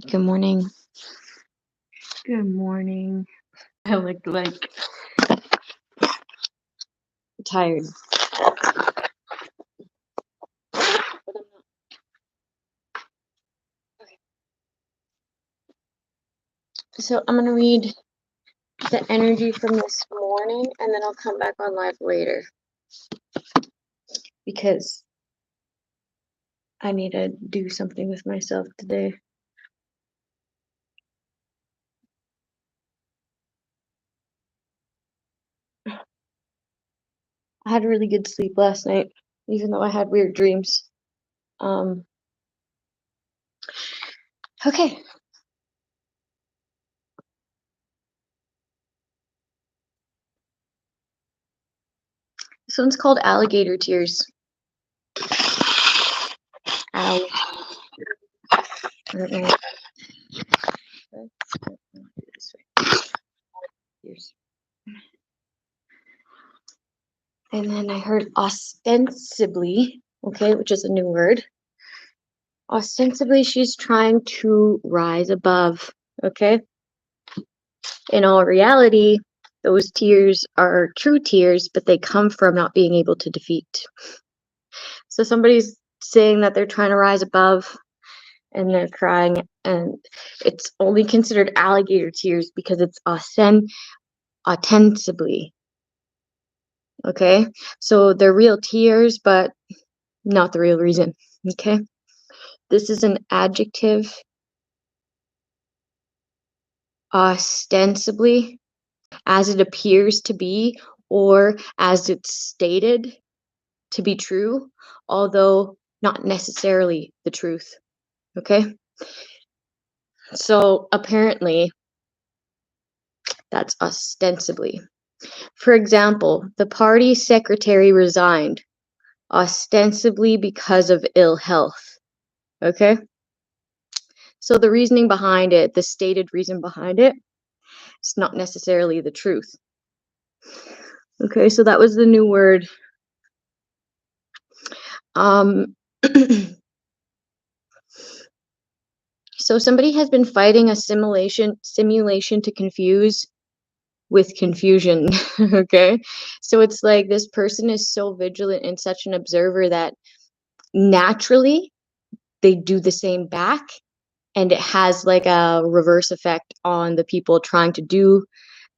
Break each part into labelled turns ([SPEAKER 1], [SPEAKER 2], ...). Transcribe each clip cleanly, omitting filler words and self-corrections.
[SPEAKER 1] Good morning. Good morning. I look like tired. But I'm not. Okay. So I'm gonna read the energy from this morning and then I'll come back on live later. Because I need to do something with myself today. I had really good sleep last night, even though I had weird dreams. Okay. This one's called Alligator Tears. Ow. I don't know. Tears. And then I heard ostensibly, okay, which is a new word. Ostensibly, she's trying to rise above, okay? In all reality, those tears are true tears, but they come from not being able to defeat. So somebody's saying that they're trying to rise above and they're crying, and it's only considered alligator tears because it's ostensibly. Okay? So they're real tears, but not the real reason. Okay? This is an adjective. Ostensibly, as it appears to be, or as it's stated to be true, although not necessarily the truth. Okay? So apparently, that's ostensibly. For example, the party secretary resigned, ostensibly because of ill health. Okay? So the reasoning behind it, the stated reason behind it, it's not necessarily the truth. Okay, so that was the new word. So somebody has been fighting a simulation to confuse with confusion. Okay, so it's like this person is so vigilant and such an observer that naturally they do the same back, and it has like a reverse effect on the people trying to do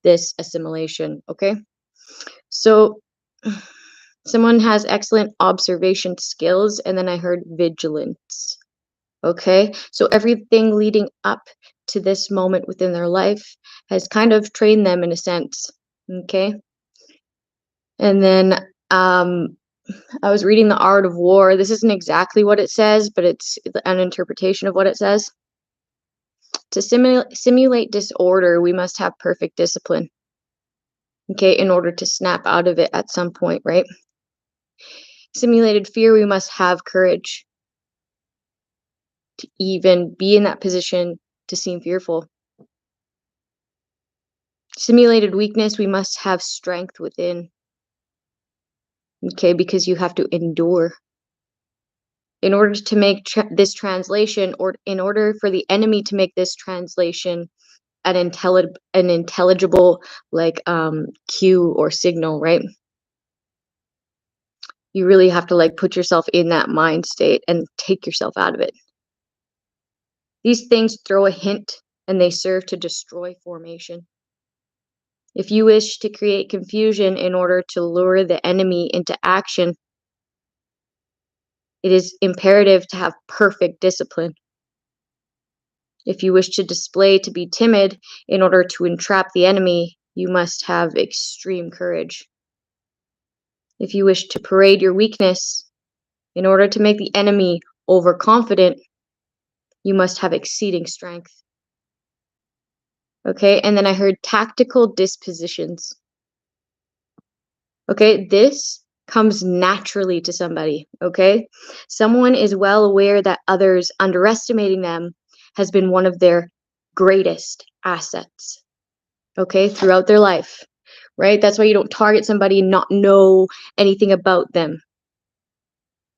[SPEAKER 1] this assimilation. Okay, so someone has excellent observation skills, and then I heard vigilance. Okay, so everything leading up to this moment within their life has kind of trained them in a sense. Okay, and then I was reading The Art of War. This isn't exactly what it says, but it's an interpretation of what it says. To simulate disorder, we must have perfect discipline. Okay, in order to snap out of it at some point, right? Simulated fear, we must have courage to even be in that position to seem fearful. Simulated weakness, we must have strength within. Okay, because you have to endure. In order to make this translation, or in order for the enemy to make this translation an intelligible like cue or signal, right? You really have to like put yourself in that mind state and take yourself out of it. These things throw a hint and they serve to destroy formation. If you wish to create confusion in order to lure the enemy into action, it is imperative to have perfect discipline. If you wish to display to be timid in order to entrap the enemy, you must have extreme courage. If you wish to parade your weakness in order to make the enemy overconfident, you must have exceeding strength. Okay, and then I heard tactical dispositions. Okay, this comes naturally to somebody, okay? Someone is well aware that others underestimating them has been one of their greatest assets, okay, throughout their life, right? That's why you don't target somebody and not know anything about them.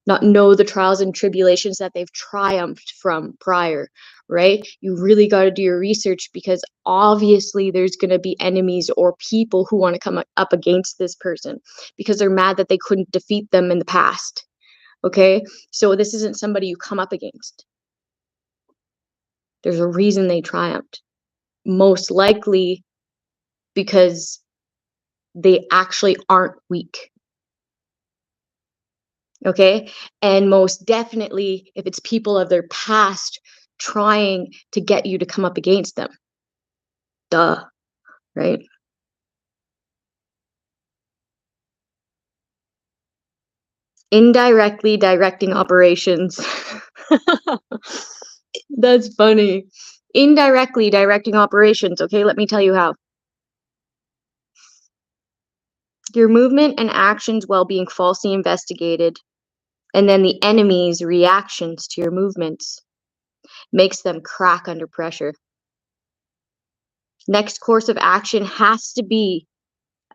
[SPEAKER 1] not know the trials and tribulations that they've triumphed from prior, right? You really got to do your research, because obviously there's going to be enemies or people who want to come up against this person because they're mad that they couldn't defeat them in the past. Okay, so this isn't somebody you come up against. There's a reason they triumphed. Most likely because they actually aren't weak. Okay, and most definitely if it's people of their past trying to get you to come up against them. Duh, right? Indirectly directing operations. That's funny. Indirectly directing operations. Okay, let me tell you how. Your movement and actions while being falsely investigated, and then the enemy's reactions to your movements, makes them crack under pressure. Next course of action has to be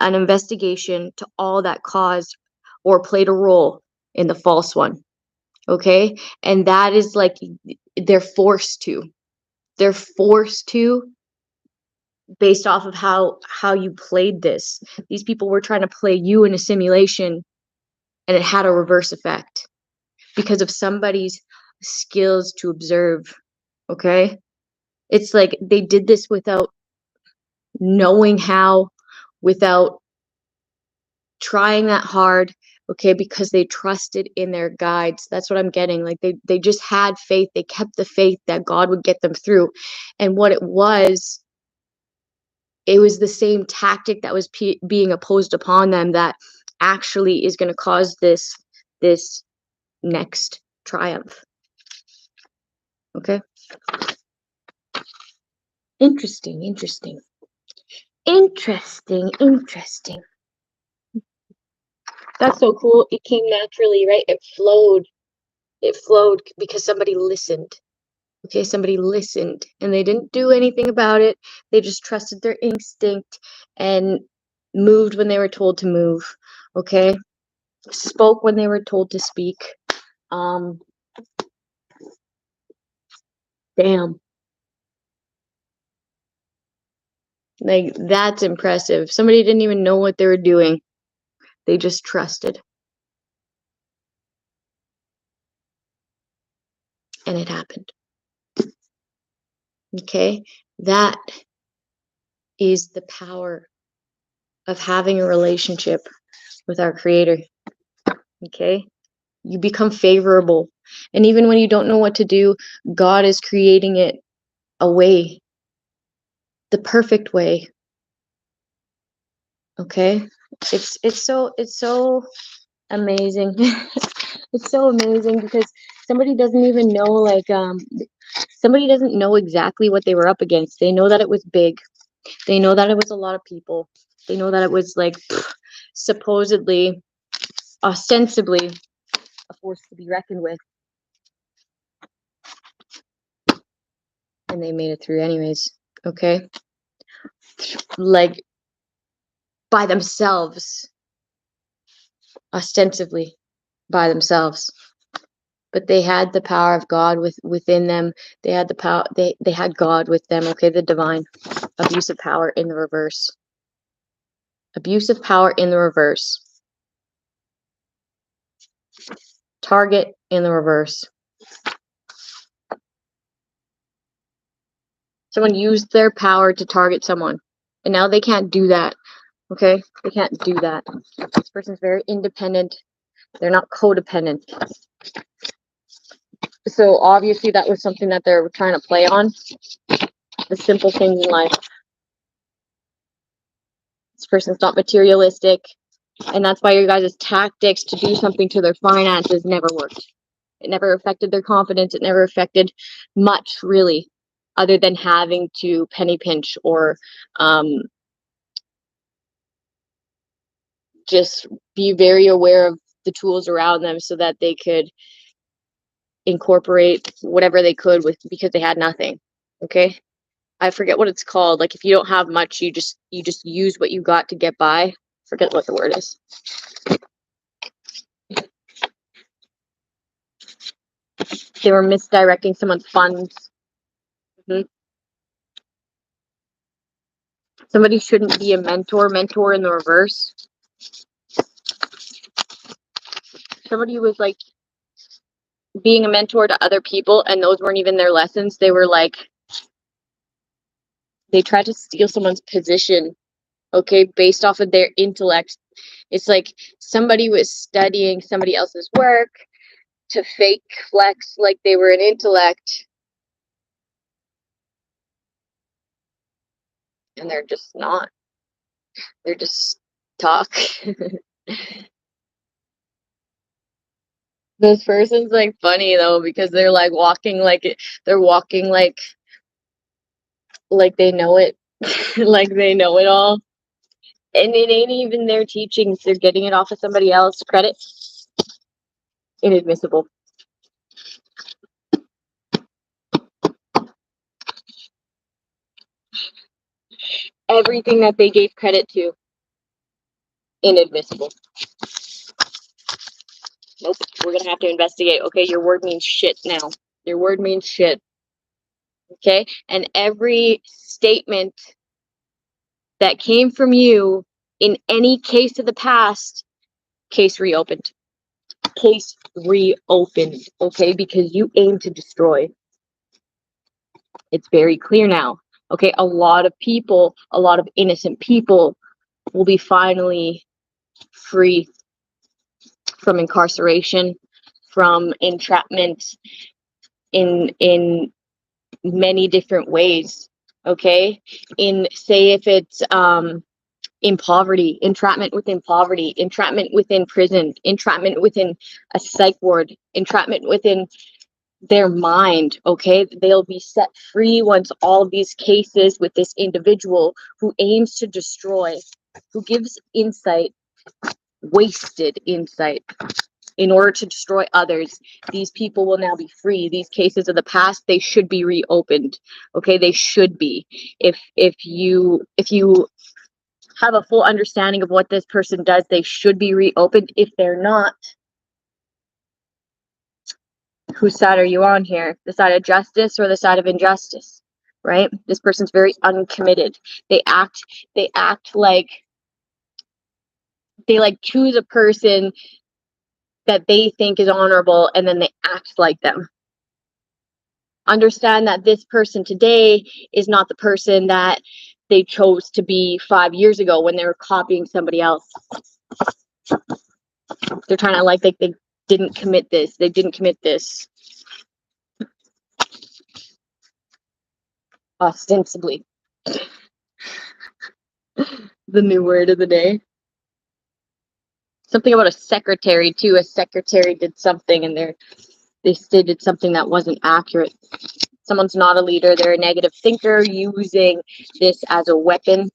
[SPEAKER 1] an investigation to all that caused or played a role in the false one. Okay, and that is like they're forced to based off of how you played this. These people were trying to play you in a simulation, and it had a reverse effect because of somebody's skills to observe. Okay, it's like they did this without knowing how, without trying that hard. Okay, because they trusted in their guides. That's what I'm getting. Like they just had faith. They kept the faith that God would get them through. And what it was the same tactic that was being opposed upon them that actually is going to cause this next triumph. Okay, interesting. That's so cool. It came naturally, right? It flowed because somebody listened. Okay, somebody listened and they didn't do anything about it. They just trusted their instinct and moved when they were told to move. Okay, spoke when they were told to speak. Damn. Like, that's impressive. Somebody didn't even know what they were doing. They just trusted. And it happened. Okay, that is the power of having a relationship with our Creator. Okay, you become favorable. And even when you don't know what to do, God is creating it a way, the perfect way. Okay, it's so amazing. It's so amazing because somebody doesn't even know, like, somebody doesn't know exactly what they were up against. They know that it was big. They know that it was a lot of people. They know that it was like supposedly, ostensibly, a force to be reckoned with. And they made it through anyways. Okay, like by themselves, ostensibly by themselves. But they had the power of God within them. They had the power. They had God with them. Okay, the divine. Abuse of power in the reverse. Abuse of power in the reverse. Target in the reverse. Someone used their power to target someone, and now they can't do that. Okay, they can't do that. This person's very independent. They're not codependent. So obviously that was something that they're trying to play on. The simple things in life. This person's not materialistic. And that's why your guys' tactics to do something to their finances never worked. It never affected their confidence. It never affected much, really, other than having to penny pinch or just be very aware of the tools around them so that they could incorporate whatever they could with, because they had nothing. Okay, I forget what it's called. Like, if you don't have much, you just use what you got to get by. Forget what the word is. They were misdirecting someone's funds. Somebody shouldn't be a mentor. Mentor in the reverse. Somebody was like being a mentor to other people, and those weren't even their lessons. They were like, they tried to steal someone's position, okay, based off of their intellect. It's like somebody was studying somebody else's work to fake flex like they were an intellect, and they're just not. They're just talk. Those persons like funny though, because they're like walking like they're walking like they know it. Like they know it all, and it ain't even their teachings. They're getting it off of somebody else. Credit inadmissible. Everything that they gave credit to, inadmissible. Nope, we're gonna have to investigate. Okay, your word means shit now. Your word means shit. Okay, and every statement that came from you in any case of the past, case reopened. Case reopened. Okay, because you aim to destroy. It's very clear now. Okay, a lot of people, a lot of innocent people will be finally free from incarceration, from entrapment in many different ways. Okay, in say if it's in poverty, entrapment within poverty, entrapment within prison, entrapment within a psych ward, entrapment within their mind. Okay, they'll be set free once all of these cases with this individual who aims to destroy, who gives insight, wasted insight, in order to destroy others. These people will now be free. These cases of the past, they should be reopened. Okay, they should be. If you have a full understanding of what this person does, they should be reopened. If they're not, whose side are you on here? The side of justice or the side of injustice? Right? This person's very uncommitted. They act like they like choose a person that they think is honorable, and then they act like them. Understand that this person today is not the person that they chose to be 5 years ago when they were copying somebody else. They're trying to like they didn't commit this. They didn't commit this. Ostensibly. The new word of the day. Something about a secretary too. A secretary did something and they stated something that wasn't accurate. Someone's not a leader. They're a negative thinker using this as a weapon.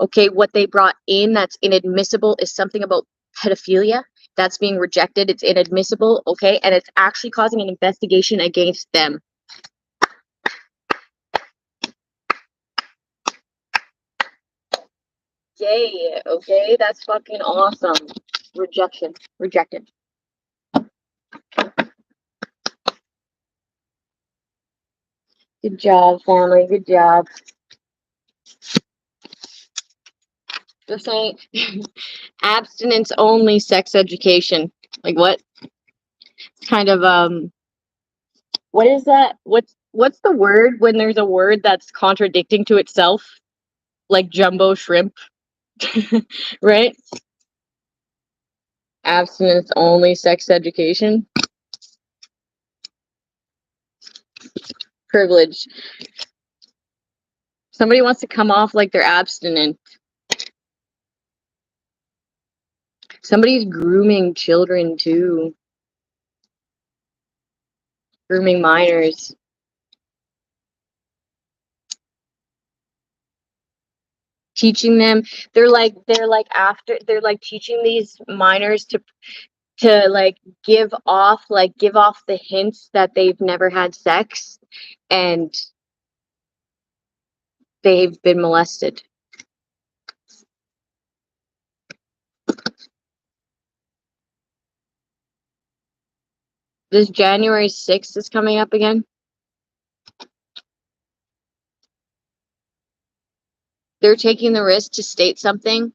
[SPEAKER 1] Okay, what they brought in that's inadmissible is something about pedophilia. That's being rejected. It's inadmissible, okay? And it's actually causing an investigation against them. Yay, okay? That's fucking awesome. Rejection. Rejected. Good job, family. Good job. Just saying, abstinence only sex education. Like what? It's kind of what is that? What's the word when there's a word that's contradicting to itself? Like jumbo shrimp. Right? Abstinence only sex education. Privilege. Somebody wants to come off like they're abstinent. Somebody's grooming children too. Grooming minors. Teaching them, they're like teaching these minors to like give off the hints that they've never had sex and they've been molested. This January 6th is coming up again. They're taking the risk to state something.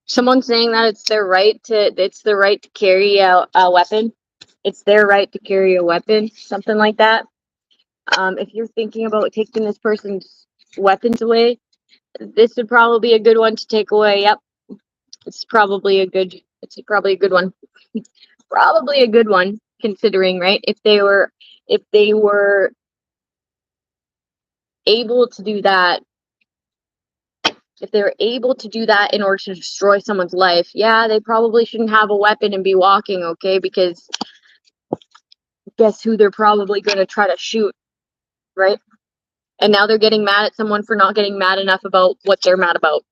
[SPEAKER 1] Someone's saying that it's their right to carry a weapon. It's their right to carry a weapon, something like that. If you're thinking about taking this person's weapons away, this would probably be a good one to take away. Yep. It's probably a good one. Probably a good one, considering, right? If they were able to do that, if they were able to do that in order to destroy someone's life, yeah, they probably shouldn't have a weapon and be walking, okay? Because guess who they're probably going to try to shoot, right? And now they're getting mad at someone for not getting mad enough about what they're mad about.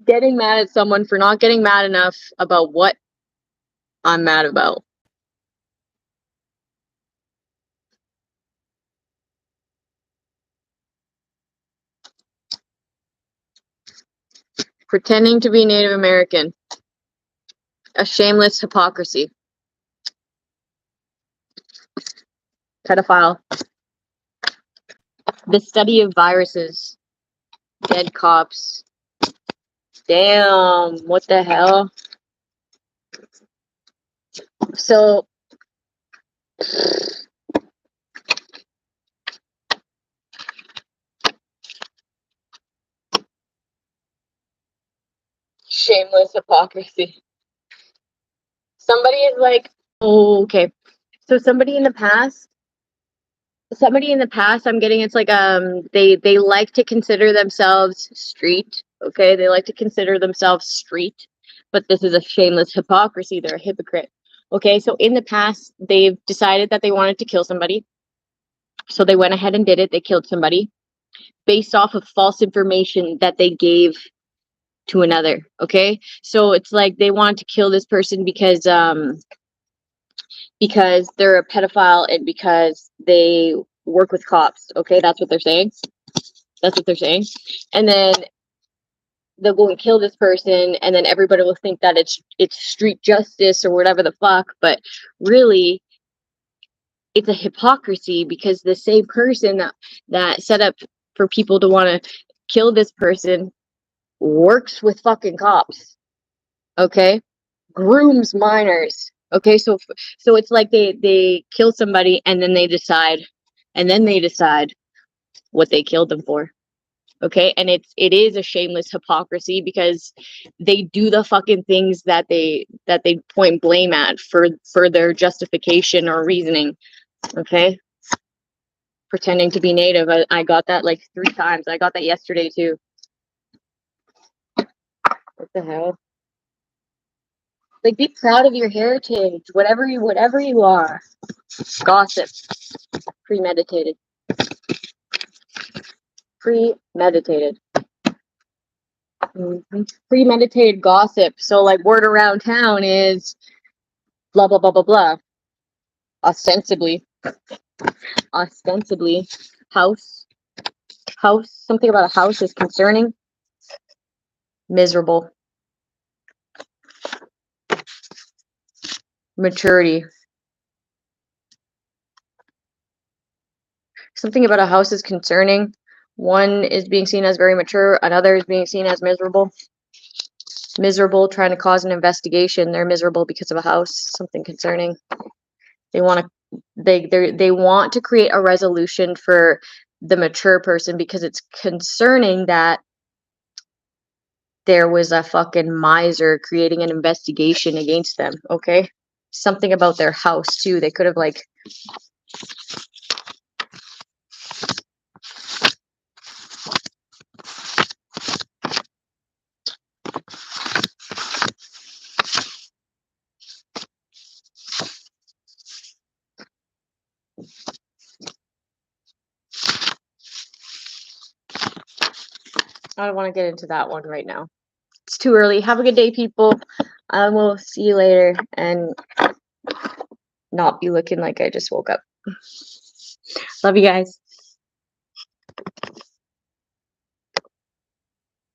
[SPEAKER 1] Getting mad at someone for not getting mad enough about what I'm mad about. Pretending to be Native American. A shameless hypocrisy. Pedophile. The study of viruses. Dead cops. Damn, what the hell? So, shameless hypocrisy. Somebody is like, oh, okay. So somebody in the past, I'm getting, it's like they like to consider themselves street. Okay, they like to consider themselves street, but this is a shameless hypocrisy. They're a hypocrite. Okay, so in the past, they've decided that they wanted to kill somebody. So they went ahead and did it. They killed somebody based off of false information that they gave to another. Okay, so it's like they wanted to kill this person because they're a pedophile and because they work with cops. Okay, that's what they're saying. That's what they're saying. And then they'll go and kill this person, and then everybody will think that it's street justice or whatever the fuck. But really, it's a hypocrisy, because the same person that set up for people to want to kill this person works with fucking cops. Okay, grooms minors. Okay, so it's like they kill somebody and then they decide what they killed them for. Okay, and it is a shameless hypocrisy, because they do the fucking things that they point blame at for their justification or reasoning. Okay, pretending to be Native. I got that like 3 times. I got that yesterday too. What the hell? Like, be proud of your heritage, whatever you are. Gossip. Premeditated. Premeditated gossip. So, like, word around town is blah, blah, blah, blah, blah. Ostensibly. House. Something about a house is concerning. Miserable. Maturity. Something about a house is concerning. One is being seen as very mature. Another is being seen as miserable. Miserable, trying to cause an investigation. They're miserable because of a house. Something concerning. They want to create a resolution for the mature person, because it's concerning that there was a fucking miser creating an investigation against them. Okay, something about their house too. They could have like. I don't want to get into that one right now. It's too early. Have a good day, people. I will see you later, and not be looking like I just woke up. Love you guys.